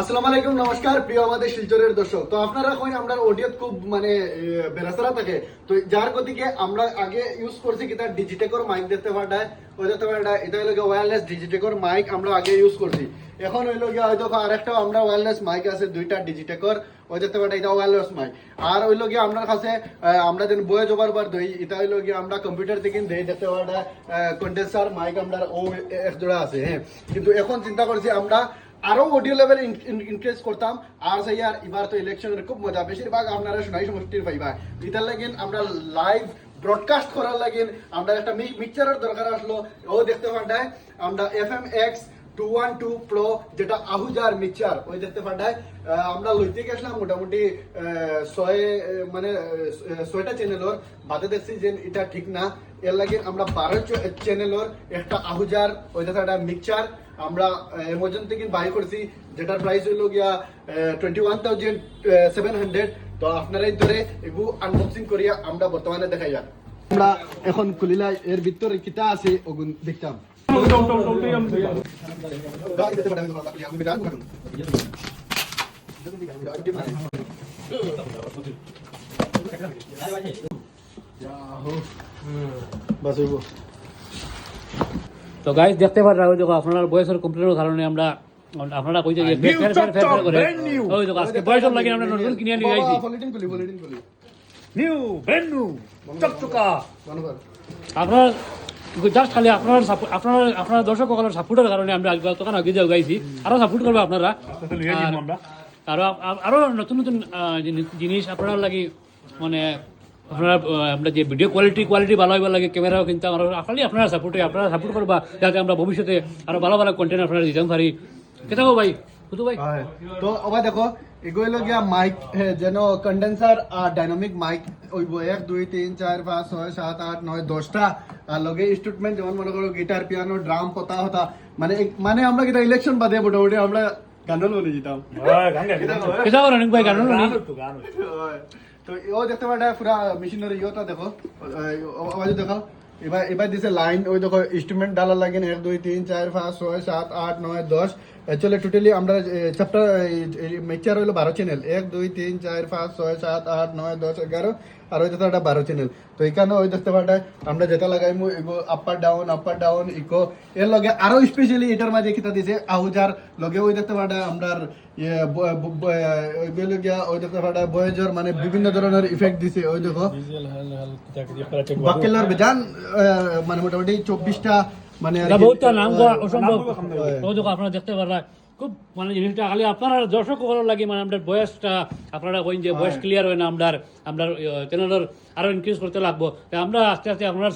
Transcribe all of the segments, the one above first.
আসসালামু আলাইকুম, নমস্কার প্রিয় আমাদের শিলচরের দর্শক। তো আপনারা কইন আমরা অডিও খুব মানে বেরাসারা থাকে, তো যার গতিকে আমরা আগে ইউজ করছি কিতা ডিজিটেকর মাইক দেখতে পাঠায়, ওই দেখতে পাঠায় এটা হলো ওয়্যারলেস ডিজিটেকর মাইক আমরা আগে ইউজ করছি। এখন হইলো গিয়া হয়তো আরেকটা আমরা ওয়্যারলেস মাইক আছে, দুইটা ডিজিটেকর, ওই দেখতে পাঠায় এটা ওয়্যারলেস মাইক। আর হইলো গিয়া আপনার কাছে আমরা যেন বয়ে জবার বার দই, এটা হইলো গিয়া আমরা কম্পিউটার থেকে দেই দেখতে পাঠায় কন্ডেন্সার মাইক আমরা ও এক জোড়া আছে। হ্যাঁ, কিন্তু এখন চিন্তা করছি আমরা আরো অডিও লেভেল ইনক্রিজ করতাম। আর সেই আর এবার তো ইলেকশনের খুব মজা, বেশিরভাগ আপনারা শোনাই সমষ্টির পাইবা। এটার লাগিন আমরা লাইভ ব্রডকাস্ট করার লাগিন আমরা একটা মিক্সচারের দরকার আসলো। ও দেখতে পাঠায় আমরা FMX 212 Pro যেটা আহুজার মিক্সচার, ওই দেখতে পাঠায় আমরা লইতে গেছিলাম মোটামুটি ছয়টা চ্যানেলর বাদে দেখছি যে এটা ঠিক না। এর লাগে আমরা 12 চ্যানেলর একটা আহুজার ওই দেখতে মিক্সচার আমরা অ্যামাজন থেকে বাই করছি, যেটার প্রাইস হইলো গিয়া 21,700। তো আপনারা এই ধরে এগুলো আনবক্সিং করিয়া আমরা বর্তমানে দেখাই যাক। আমরা এখন খুলিলা এর ভিতরে কিতা আছে ওগুন দেখতাম। তো গাইস দেখতে পারা ওই দেখো আপনার বয়সের কমপ্লিটের কারণে আমরা আপনারা কইতে যে ফের করে ওই দেখো আজকে বয়স লাগে আমরা নতুন কিনে নিয়ে আইছি নিউ ব্র্যান্ড নিউ চকচকা। আপনার জাস্ট খালি আপনার দর্শক সকলের সাপোর্টের কারণে আমরা তখন আগে যাও গাইছি, আরো সাপোর্ট করবে আপনারা। আরো নতুন নতুন জিনিস আপনার লাগি মানে আপনারা আমরা যে ভিডিও কোয়ালিটি ভালো হইবার লাগে, ক্যামেরাও কিন্তু খালি আপনারা সাপোর্ট করবা যাতে আমরা ভবিষ্যতে আরো ভালো ভালো কন্টেন্ট আপনারা দিতে পারি। কেটা ভাই ভাই তো ওবা দেখো এগুলো গিয়া মাইক যেন কন্ডেন্সার আর ডাইনামিক মাইক ওই 1 2 3 4 5 6 7 8 9 10টা। আর লগে ইনস্ট্রুমেন্ট যেমন মনে করো গিটার, পিয়ানো, ড্রাম, পতা হতা, মানে আমরা কিটা ইলেকশন বাদে মোটামুটি আমরা গানল বলে যেতাম। কেটা অনেক ভাই গান তো ও দেখতে পাটা পুরা মেশিনারি ইয়োটা দেখো, আওয়াজ দেখো। এবার দিছে লাইন, ওই দেখো ইনস্ট্রুমেন্ট ডালা লাগেন 1 2 3 4 5 6 7 8 9 10। অ্যাকচুয়ালি টোটালি আমরা চ্যাপ্টার মিক্সচার হইলো 12 চ্যানেল, 1 2 3 4 5 6 7 8 9 10 11 আর ওই দেখতে 12 চ্যানেল। তো এখানে ওই দেখতে পাটা আমরা যেটা লাগাইমু এগো আপার ডাউন ইকো। এর লগে আরো স্পেশালি এটার মাঝে কিতা দিছে আহুজার লগে ওই দেখতে পাটা আমরার ওইগুলো গিয়া ওই দেখতে পাটা বয়েজর মানে বিভিন্ন ধরনের ইফেক্ট দিছে। ওই দেখো বাকেলার বেজান মানে মোটামুটি 24টা মানে বহুতটা নাম অসম্ভব। আপনারা দেখতে পারা খুব মানে জিনিসটা খালি আপনারা দর্শক করার লাগে মানে আমরা বয়সটা আপনারা কইন যে বয়স ক্লিয়ার হয় না, আমরা চ্যানেলের আরো ইনক্রিজ করতে লাগবো। আমরা আস্তে আস্তে আপনারা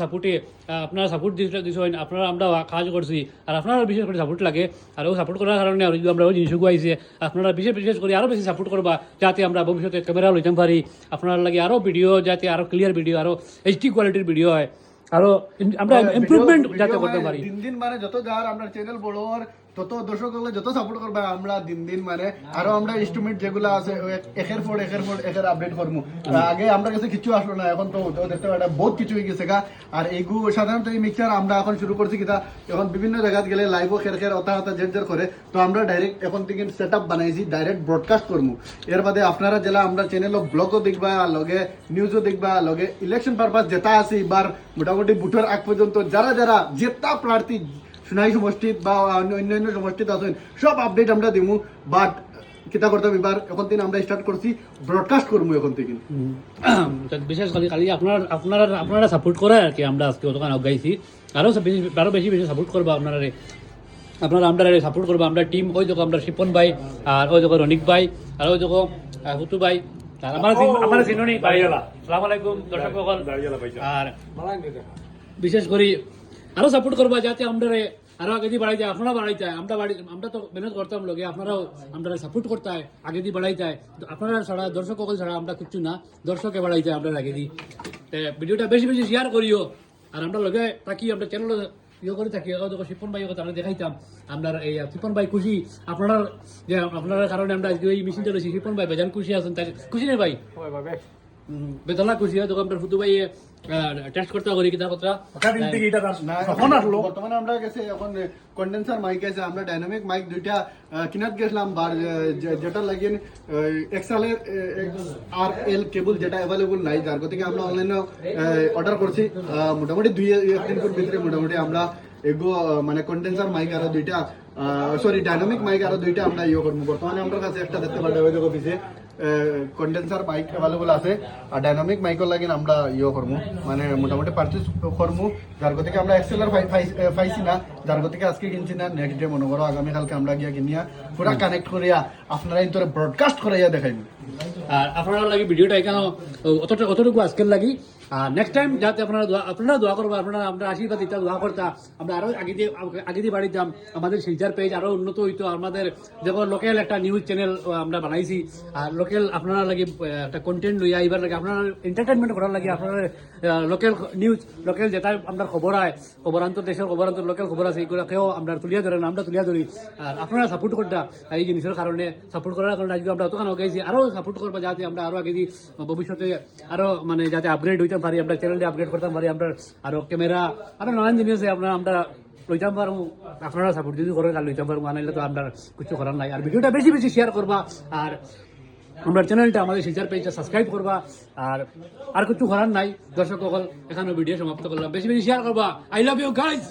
সাপোর্ট দিচ্ছেন, আপনারা আমরা সাহায্য করছি আর আপনারা বিশেষ করে সাপোর্ট লাগে। আর ও সাপোর্ট করার কারণে আর যদি আমরা ওই জিনিসগুলো আইছে আপনারা বিশেষ করে আরো বেশি সাপোর্ট করবা যাতে আমরা ভবিষ্যতে ক্যামেরা লইতে পারি। আপনার লাগে আরো ভিডিও যাতে আরো ক্লিয়ার ভিডিও, আরো HD কোয়ালিটির ভিডিও হয়, আরো আমরা ইমপ্রুভমেন্ট যাতে করতে পারি। দিন মানে যত যার আমরা চ্যানেল বড় আর তত দর্শক যত সাপোর্ট করবে আমরা দিন মানে আরো আমরা ইনস্ট্রুমেন্ট যেগুলো আছে একের পর একের আপডেট করবো। আগে আমরা কাছে কিছু আসলো না, এখন তো দেখতে পাই বহুত কিছু হয়ে গেছে গা। আর এইগুলো সাধারণত এই মিক্সার আমরা এখন শুরু করছি কিনা এখন বিভিন্ন জায়গায় গেলে লাইভও খের অতা জের করে। তো আমরা ডাইরেক্ট এখন থেকে সেট আপ বানাইছি, ডাইরেক্ট ব্রডকাস্ট করবো। এর বাদে আপনারা জেলা আমরা চ্যানেলও ব্লগও দেখবা, লগে নিউজও দেখবা, লগে ইলেকশন পারপাস যেটা আছে এবার মোটামুটি বুটের আগ পর্যন্ত যারা যেটা প্রার্থী সোনাই সমষ্টিত বা অন্যান্য সমষ্টিত আছেন সব আপডেট আমরা দিমু। বাট কিতা করতাম এবার এখন থেকে আমরা স্টার্ট করছি ব্রডকাস্ট করবো এখন থেকে। বিশেষ করে খালি আপনারা সাপোর্ট করে আর কি আমরা আজকে ওখানে আগাইছি। আরো বেশি সাপোর্ট করবো আপনারা আমরা সাপোর্ট করবো। আমরা টিম ওই দেখো আমরা শিপন ভাই আর ওই দেখো রনিক ভাই আর ওই দেখো হুতু ভাই আমার চিনি সালাম আলাইকুম দর্শক সকল। আর বিশেষ করে আরো সাপোর্ট করবা যাতে আমরা আরো আগে দিয়ে বাড়াই যায়, আপনারা বাড়াই যায়। আমরা তো মেহনত করতাম লোকে, আপনারাও আমরা সাপোর্ট করতে হয়, আগে দিয়ে বাড়াই যায়। আপনারা ছাড়া দর্শক সকল ছাড়া আমরা কিচ্ছু না, দর্শকে বাড়াই যায় আমরা আগে দিই। ভিডিওটা বেশি শেয়ার করিও। আর আমরা লোকে থাকি আমরা চ্যানেল করে থাকি। শিপন ভাই কথা আমরা দেখাইতাম আমরা এই শিপন ভাই খুশি আপনার কারণে আমরা আজকে এই মিশন চলেছি। শিপন ভাই বেজান খুশি আছেন, তাকে খুশি নেই ভাই? বেতলা খুশি হয় তখন আমরা ফুটু ভাই টেস্ট করতে করি কিতা কথা দিন থেকে এটা না, কখন আসলো বর্তমানে আমরা গেছে এখন কন্ডেন্সার মাইক আছে, আমরা ডাইনামিক মাইক দুইটা কিনাত গেছিলাম বার যেটা লাগিয়ে এক্সএল আর এল কেবল যেটা অ্যাভেলেবল নাই, যার থেকে আমরা অনলাইনে অর্ডার করছি। মোটামুটি 2-1 দিন ভিতরে মোটামুটি আমরা এগো মানে কন্ডেন্সার মাইক আরো দুইটা সরি ডাইনামিক মাইক আরো দুইটা আমরা ইয়ে করবো। বর্তমানে আমার কাছে একটা দেখতে পারবে ওই অফিসে কন্ডেন্সার মাইক অ্যাভেলেবল আছে, আর ডাইনামিক মাইকের লাগে আমরা ইয়ে করবো মানে মোটামুটি পারচেস করবো, যার থেকে আমরা এক্সেলার পাইছি না, যার থেকে আজকে কিনছি না, নেক্সট ডে মনে করো আগামীকালকে আমরা গিয়া কিনিয়া পুরা কানেক্ট করিয়া আপনারা এই ব্রডকাস্ট করাইয়া দেখাইব। আর আপনারা লাগি ভিডিওটা এখানে অতটুকু আজকের লাগি। আর নেক্সট টাইম যাতে আপনারা দোয়া করবো, আপনারা আমরা আশীর্বাদ দিতাম, দোয়া করতাম, আমরা আরো আগে দিয়ে বাড়িতাম, আমাদের শিলচার পেজ আরো উন্নত হইতো, আমাদের যখন লোকাল একটা নিউজ চ্যানেল আমরা বানাইছি, আর লোকাল আপনারা লাগে একটা কন্টেন্ট লইয়া এবার লাগে আপনারা এন্টারটেনমেন্ট করার লাগে, আপনারা লোকাল নিউজ লোকাল যেটা আমরা খবর হয়, খবরান্তর দেশের খবরান্তর লোকাল খবর আছে, এইগুলোকেও আমরা তুলিয়া ধরেন, আমরা তুলিয়া ধরি। আর আপনারা সাপোর্ট করতা এই জিনিসের কারণে, সাপোর্ট করার কারণে আজকে আমরা অতখানে গেছি, আরো সাপোর্ট করবো যাতে আমরা আরো আগে দিই ভবিষ্যতে আরো মানে যাতে আপগ্রেড হইতে পারি, আমরা চ্যানেলটা আপগ্রেড করতে পারি, আমরা আরো ক্যামেরা আরো নানান জিনিস আমরা লইতাম পারবো। আপনারা সাপোর্ট যদি করেন আর লইতাম পারবো, আনাইলে তো আমরা কিছু করার নাই। আর ভিডিওটা বেশি বেশি শেয়ার করবা, আর আমরা চ্যানেলটা আমাদের শিলচার পেজটা সাবস্ক্রাইব করবা, আর কিছু করার নাই। দর্শক সকল এখানে ভিডিও সমাপ্ত করলাম, বেশি বেশি শেয়ার করবা। I love you guys.